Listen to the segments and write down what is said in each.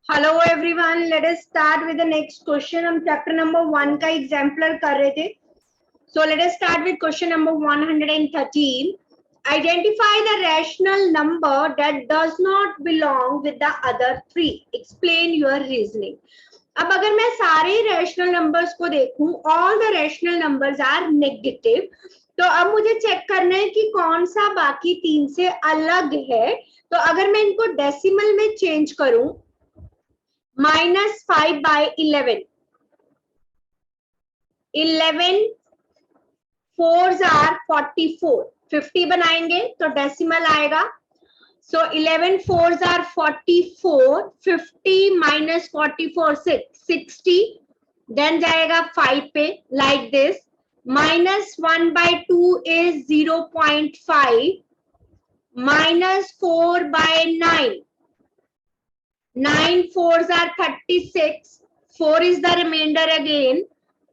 Hello everyone, let us start with the next question. हम chapter number 1 का exemplar कर रहे थे। So let us start with question number 113। Identify the rational number that does not belong with the other three, explain your reasoning. अब अगर मैं सारे rational numbers को देखूं, all the rational numbers are negative, तो अब मुझे चेक करना है कि कौन सा बाकी तीन से अलग है। तो अगर मैं इनको डेसिमल में चेंज करूं, -5/11, 11 4s are 44, 50 बनाएंगे तो डेसिमल आएगा। सो 11 4s are 44, 50 - 44 60, देन जाएगा 5 पे, like this. -1/2 is 0.5, -4/9, 9 4s are 36, 4 is the remainder again,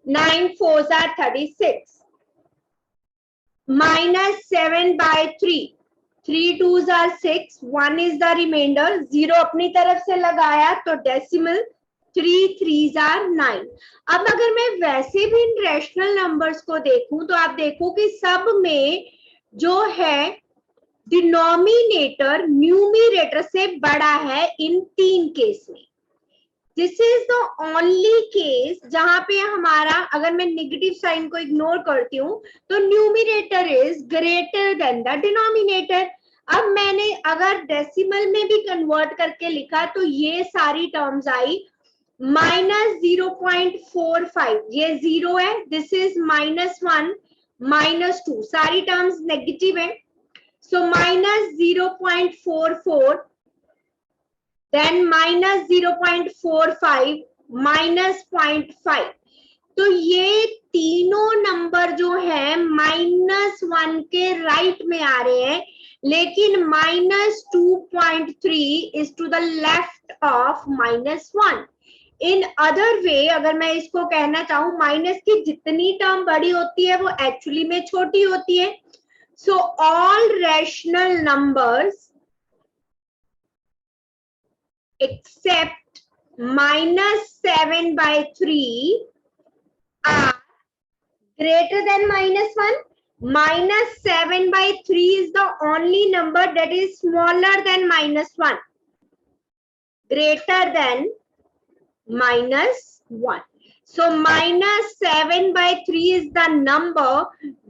9 4s are 36, -7/3, 3 2s are 6, 1 is the remainder, 0 अपनी तरफ से लगाया तो डेसिमल, 3 3s are 9। अब अगर मैं वैसे भी इन रैशनल नंबर्स को देखूं तो आप देखो कि सब में जो है डिनोमिनेटर न्यूमरेटर से बड़ा है इन तीन केस में। This is the only case जहां पे हमारा, अगर मैं नेगेटिव साइन को इग्नोर करती हूँ तो numerator is greater than the denominator. अब मैंने अगर डेसिमल में भी कन्वर्ट करके लिखा तो ये सारी टर्म्स आई -0.45, ये 0 है, दिस इज -1 -2, सारी टर्म्स नेगेटिव है। So -0.44, then -0.45, -0.5। तो ये तीनों नंबर जो है -1 के राइट में आ रहे हैं, लेकिन -2.3 is to the left of -1। In other way अगर मैं इसको कहना चाहूं, माइनस की जितनी टर्म बड़ी होती है वो एक्चुअली में छोटी होती है। So all rational numbers except -7/3 are greater than -1. -7/3 is the only number that is smaller than -1, greater than -1. So -7/3 is the number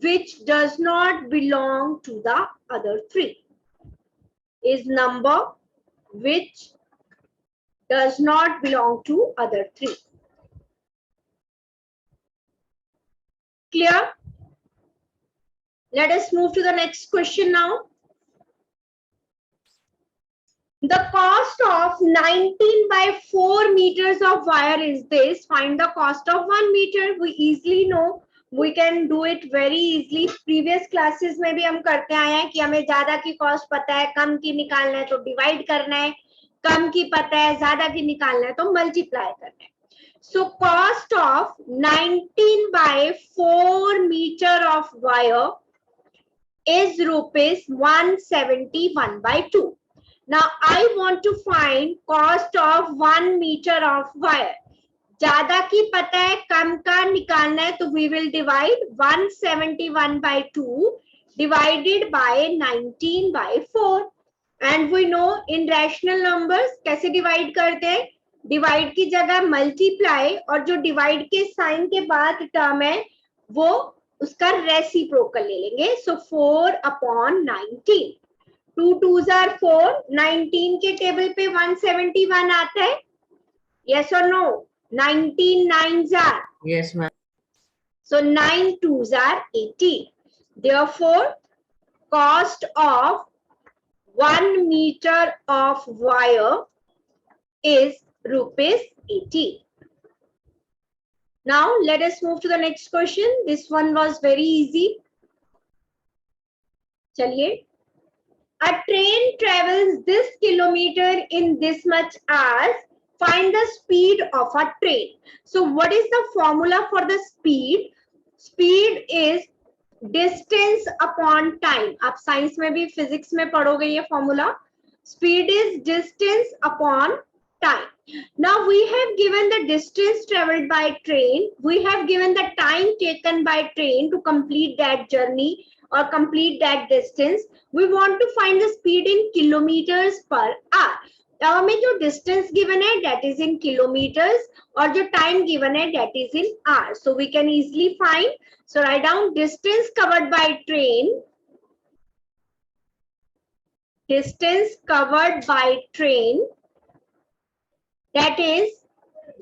which does not belong to the other three. Is number which does not belong to other three. Clear? Let us move to the next question now. The cost of 19/4 meters of wire is this. Find the cost of 1 meter. We easily know. We can do it very easily. Previous classes में भी हम करते आए हैं कि हमें ज्यादा की कॉस्ट पता है, कम की निकालना है तो डिवाइड करना है, कम की पता है ज्यादा की निकालना है तो मल्टीप्लाई करना है। So cost of 19/4 meter of wire is rupees 171/2. Now I want to find cost of 1 meter of wire. ज्यादा की पता है, कम का निकालना है तो we will divide 171/2 divided by 19/4. And we know in rational numbers कैसे डिवाइड करते हैं, डिवाइड की जगह मल्टीप्लाई, और जो डिवाइड के साइन के बाद टर्म है वो उसका रेसिप्रोकल ले लेंगे। सो 4/19, 2 2s are 4, 19 के टेबल पे 171 आता है, yes or no? 19 9s are, Yes, ma'am. so 9 2s are 18. Therefore cost of 1 meter of wire is rupees 80. Now let us move to the next question. This one was very easy. चलिए, a train travels this kilometer in this much hours. Find the speed of a train. So what is the formula for the speed? Speed is distance upon time. आप science में भी physics में पढ़ोगे ये formula. Speed is distance upon time. Now we have given the distance traveled by train. We have given the time taken by train to complete that journey or complete that distance. We want to find the speed in kilometers per hour. अब हमें जो distance given है that is in kilometers और जो time given है that is in hours. So we can easily find. So write down distance covered by train. Distance covered by train. That is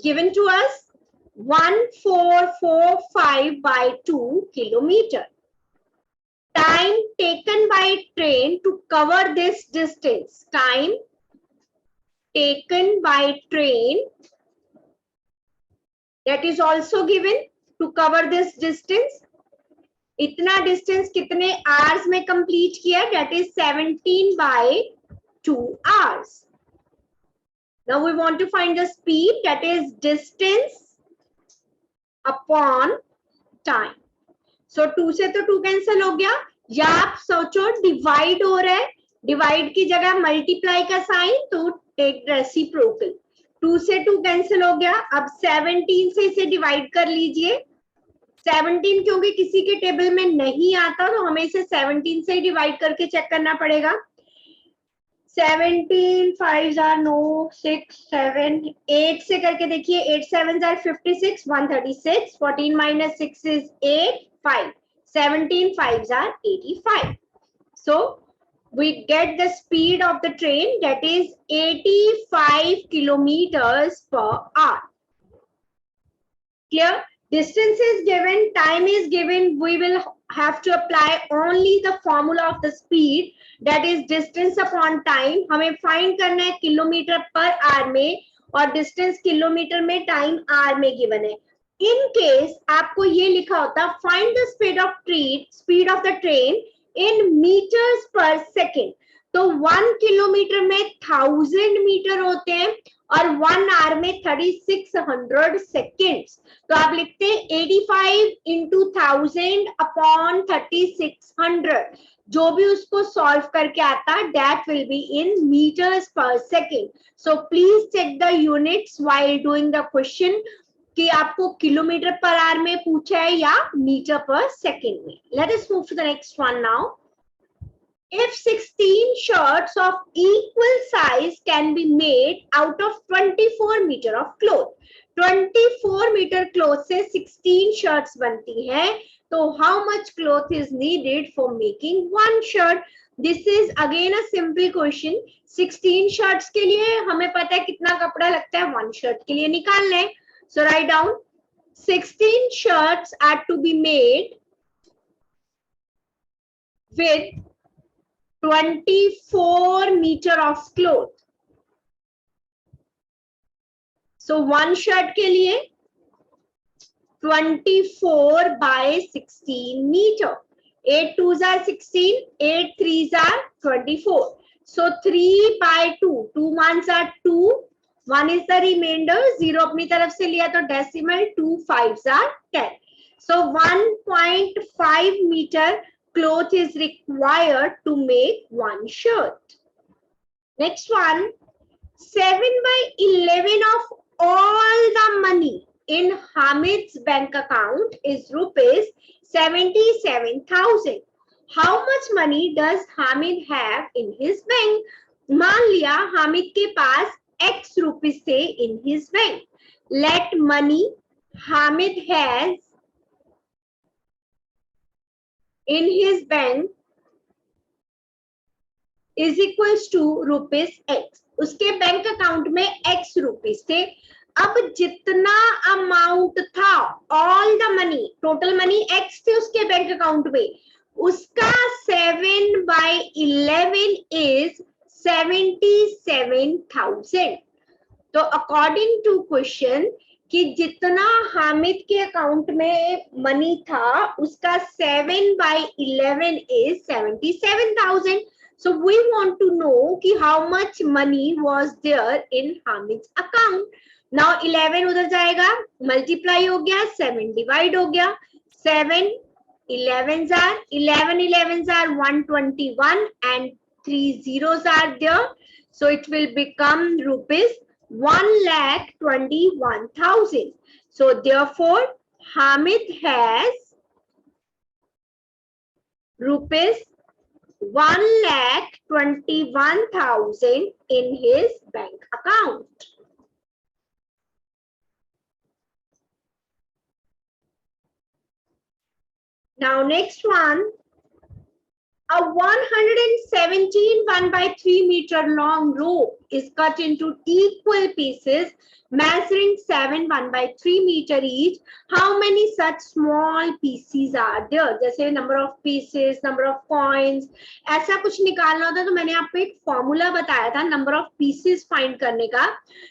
given to us 1445 by 2 kilometer. Time taken by train to cover this distance. Time taken by train, that is also given to cover this distance. इतना distance कितने hours में complete किया? That is 17 by 2 hours. Now we want to find the speed, that is distance upon time. So 2 से तो 2 cancel हो गया, या आप सोचो divide हो रहा है, divide की जगह multiply का sign, तो take reciprocal. 2 से 2 cancel हो गया, अब 17 से इसे divide कर लीजिए. 17 क्योंकि किसी के टेबल में नहीं आता तो हमें इसे 17 से डिवाइड करके चेक करना पड़ेगा. 17 5 are no 6 7 8 से करके देखिए. 8 7 are 56 136. 14 minus 6 is 8 5. 17 5s are 85. So we get the speed of the train, that is 85 kilometers per hour. Clear? Distance is given, time is given. We will have to apply only the formula of the speed, that is distance upon time. हमें find करना है kilometre per hour में, और distance kilometre में, time hour में given है. In case आपको ये लिखा होता find the speed of the train in meters per second, तो 1 किलोमीटर में 1000 मीटर होते हैं और 1 आवर में 3600 सेकेंड्स. तो आप लिखते हैं 85 into 1000 upon 3600. जो भी उसको सॉल्व करके आता that will be in meters per second. So please check the units while doing the question कि आपको किलोमीटर पर आवर में पूछा है या मीटर पर सेकेंड में. Let us move to the next one now. If 16 shirts of equal size can be made out of 24 meter of cloth, 24 meter cloth से 16 shirts बनती हैं, तो how much cloth is needed for making one shirt? This is again a simple question. 16 shirts के लिए हमें पता है कितना कपड़ा लगता है, one shirt के लिए निकालना है. So write down 16 shirts are to be made with 24 meter of cloth. So one shirt के लिए 24 by 16 meter. 8 2s are 16, 8 3s are 24. So 3 by 2, 2 1s are 2, 1 is the remainder, 0 अपनी तरफ से लिया तो decimal, 2 5s are 10. So 1.5 meter cloth is required to make one shirt. Next one, 7 by 11 of all the money in Hamid's bank account is rupees 77,000. How much money does Hamid have in his bank? मान लिया हामिद के पास X rupees थे in his bank. Let money Hamid has in his bank is equals to rupees X. उसके bank account में X rupees थे. अब जितना amount था, all the money, total money X थे उसके बैंक अकाउंट में, उसका 7 by 11 is 77,000. तो अकॉर्डिंग टू क्वेश्चन कि जितना हामिद के अकाउंट में मनी था उसका 7 by 11 is 77,000. So we want to know कि how much money was there in Hamid's account. Now 11 उधर जाएगा, multiply हो गया, 7 divide हो गया, 7 11s are 121 and 3 zeros are there. So it will become rupees 1,21,000. So therefore, Hamid has rupees 1,21,000 in his bank account. Now next one, a 117 1/3 meter long rope is cut into equal pieces measuring 7 1/3 meter each. How many such small pieces are there? जैसे number of pieces, number of coins, ऐसा कुछ निकालना होता है तो मैंने आपको एक फॉर्मूला बताया था number of pieces find करने का.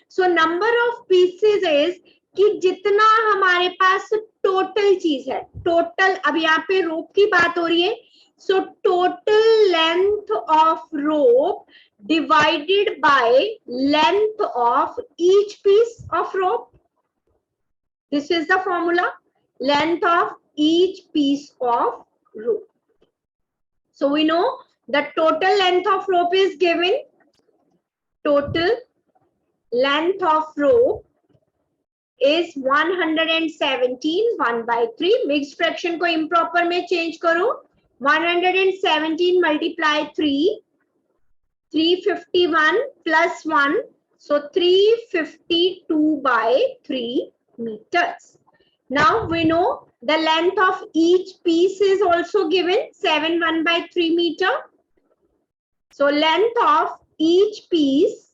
So number of pieces is कि जितना हमारे पास टोटल चीज है, टोटल, अब यहाँ पे रोप की बात हो रही है. So total length of rope divided by length of each piece of rope. This is the formula, length of each piece of rope. So we know the total length of rope is given. Total length of rope is 117 1/3. Mixed fraction को improper में change करो. 117 multiply 3, 351 plus 1, so 352/3 meters. Now we know the length of each piece is also given, 7 1/3 meter. So length of each piece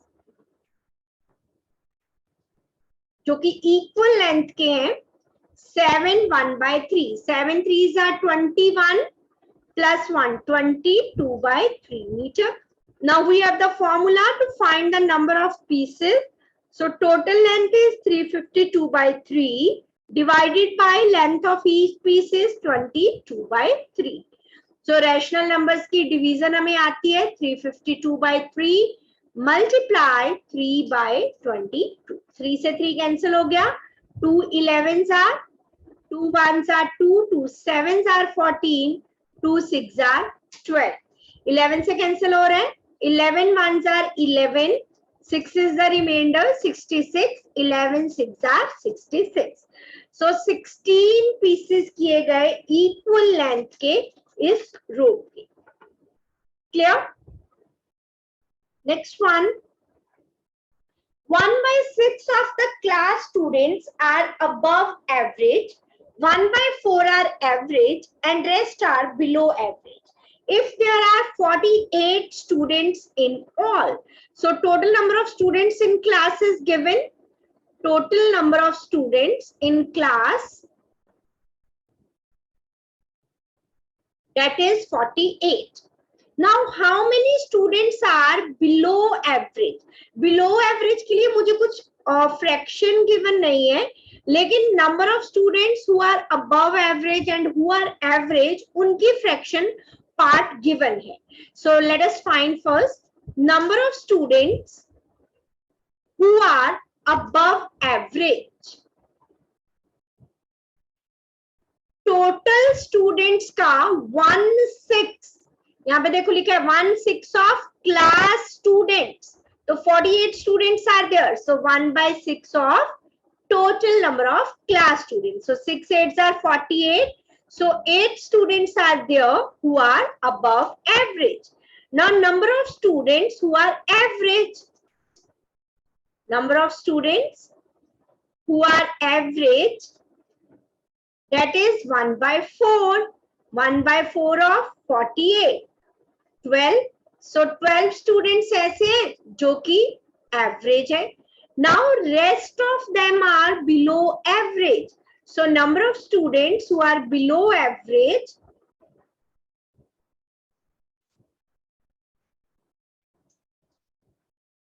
जो कि equal length के हैं, 7 1/3, 7 3s are 21 plus 1, 22/3 meter. Now we have the formula to find the number of pieces. So total length is 352/3 divided by length of each piece is 22/3. So rational numbers की division हमें आती है 352/3 multiply 3/22. 3 से 3 cancel हो गया. 2 11s are, 2 1s are 2, 2 7s are 14, 2 6 are 12. 11 से cancel हो रहा है. 11 1s are 11, 6 is the remainder, 66, 11 6 are 66. So 16 pieces किए गए equal length के इस rope के. Clear? Next one. 1/6 of the class students are above average, 1/4 are average, and rest are below average. If there are 48 students in all, so total number of students in class is given. Total number of students in class, that is 48. Now how many students are below average? Below average के लिए मुझे कुछ fraction given नहीं है, लेकिन number of students who are above average and who are average उनकी fraction part given है. So let us find first number of students who are above average. Total students का 1/6, यहाँ पे देखो लिखा है 1/6 of class students. तो 48 students are there. So 1/6 of total number of class students. So 6 8s are 48. So 8 students are there who are above average. Now number of students who are average. Number of students who are average, that is 1/4. 1/4 of 48. 12. So 12 students ऐसे हैं जो कि average है. Now rest of them are below average. So number of students who are below average,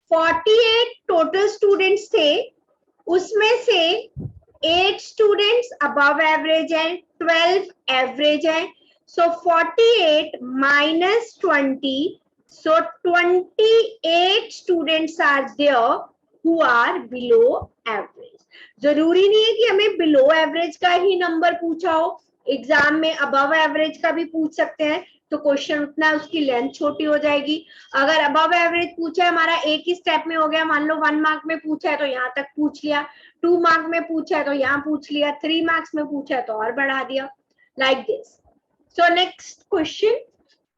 (48) total students थे, उसमें से 8 students above average हैं, 12 average हैं. So 48 minus 20, so 28 students are there who are below average. जरूरी नहीं है कि हमें below average का ही नंबर पूछा हो, एग्जाम में above average का भी पूछ सकते हैं. तो क्वेश्चन उतना उसकी लेंथ छोटी हो जाएगी। अगर अबव एवरेज पूछा है हमारा, एक ही स्टेप में हो गया, मान लो 1 मार्क में पूछा है तो यहाँ तक पूछ लिया, 2 मार्क में पूछा है तो यहाँ पूछ लिया, 3 मार्क्स में पूछा है तो और बढ़ा दिया, like this. So next question,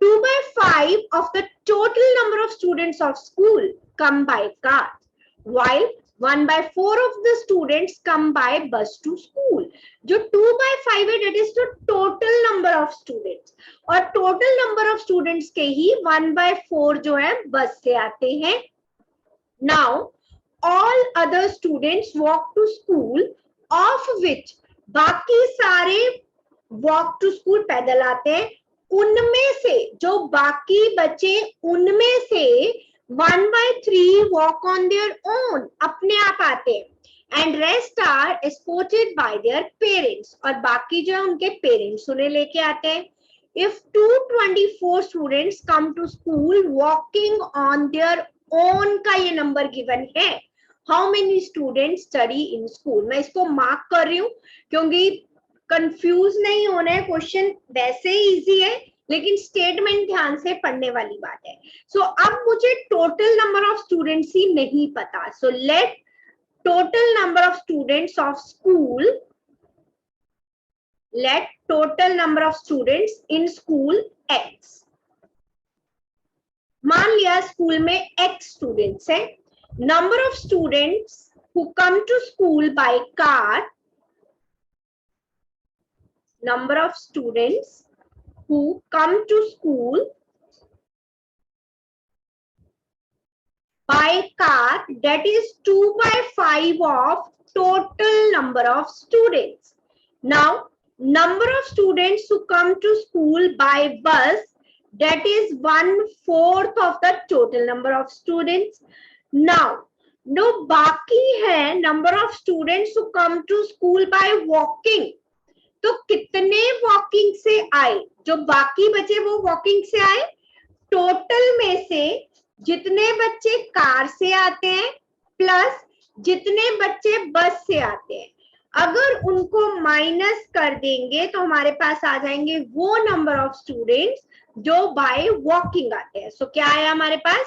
2/5 of the total number of students of school come by car, while 1/4 of the students come by bus to school. जो 2/5 है that is the total number of students, और total number of students के ही 1/4 जो है बस से आते हैं. Now all other students walk to school, of which बाकी सारे walk to school पैदल आते हैं, उनमें से जो बाकी बचे उनमें से 1/3 walk on their own, अपने आप आते हैं, and rest are escorted by their parents, और बाकी जो है उनके पेरेंट्स उन्हें लेके आते हैं. If 224 students come to school walking on their own का ये नंबर गिवन है, how many students study in school? मैं इसको मार्क कर रही हूँ क्योंकि कंफ्यूज नहीं होना है, क्वेश्चन वैसे ही इजी है लेकिन स्टेटमेंट ध्यान से पढ़ने वाली बात है. सो अब मुझे टोटल नंबर ऑफ स्टूडेंट्स ही नहीं पता, so let total number of students of school, let total number of students in school x. मान लिया स्कूल में x स्टूडेंट्स है, number of students who come to school by car, number of students who come to school by car, that is 2/5 of total number of students. Now number of students who come to school by bus, that is 1/4 of the total number of students. Now no बाकी है number of students who come to school by walking, तो कितने walking से आए, जो बाकी बचे वो वॉकिंग से आए, टोटल में से जितने बच्चे कार से आते हैं प्लस जितने बच्चे बस से आते हैं, अगर उनको माइनस कर देंगे तो हमारे पास आ जाएंगे वो नंबर ऑफ स्टूडेंट्स जो बाय वॉकिंग आते हैं. सो क्या आया हमारे पास,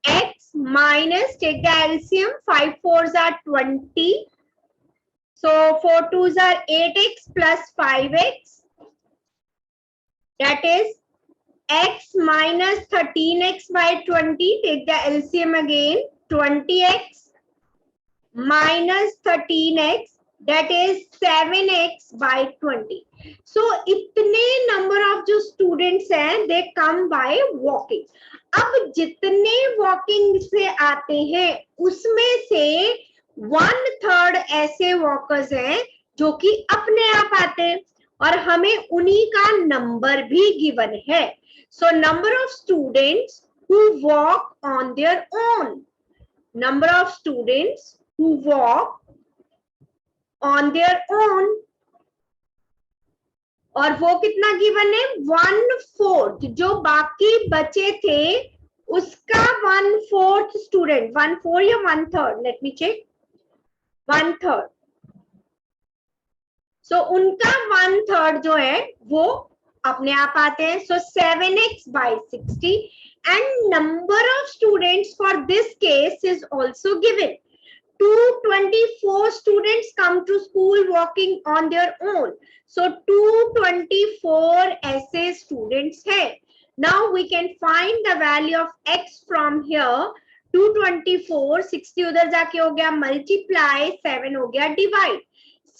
x minus, take the LCM, 5 4s are 20. So 4 2s are 8x plus 5x, that is x minus 13x by 20. Take the LCM again, 20x minus 13x, that is 7x by 20. So इतने number of जो students हैं they come by walking. अब जितने walking से आते हैं उसमें से 1/3 ऐसे वॉकर्स हैं जो कि अपने आप आते हैं और हमें उन्हीं का नंबर भी गिवन है. So number of students who walk on their own, number of students who walk on their own, और वो कितना गिवन है, 1/4, जो बाकी बचे थे उसका 1/4 स्टूडेंट, 1/4 या 1/3, लेट मी चेक, 1/3. सो उनका 1/3 जो है वो अपने आप आते हैं. सो 7x by 60 and number of students for this case is also given. 224 students come to school walking on their own. So 224 ऐसे students है. Now we can find the value of x from here. 224, 60 उधर जाके हो गया multiply, 7 हो गया divide,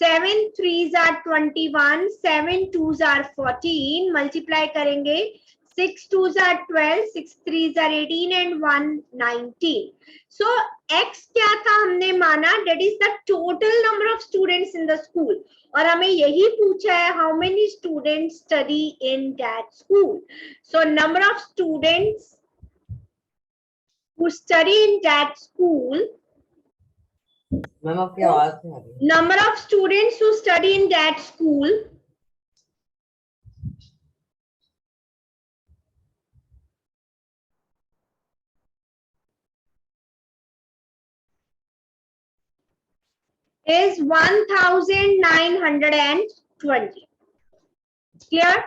7 3s are 21, 7 2s are 14, multiply करेंगे, 6 2s are 12, 6 3s are 18 and 1 19. So x क्या था हमने माना, that is the total number of students in the school, और हमें यही पूछा है how many students study in that school. So number of students who study in that school, ma'am आपकी आवाज नहीं आ रही. number of students who study in that school is 1920. Clear?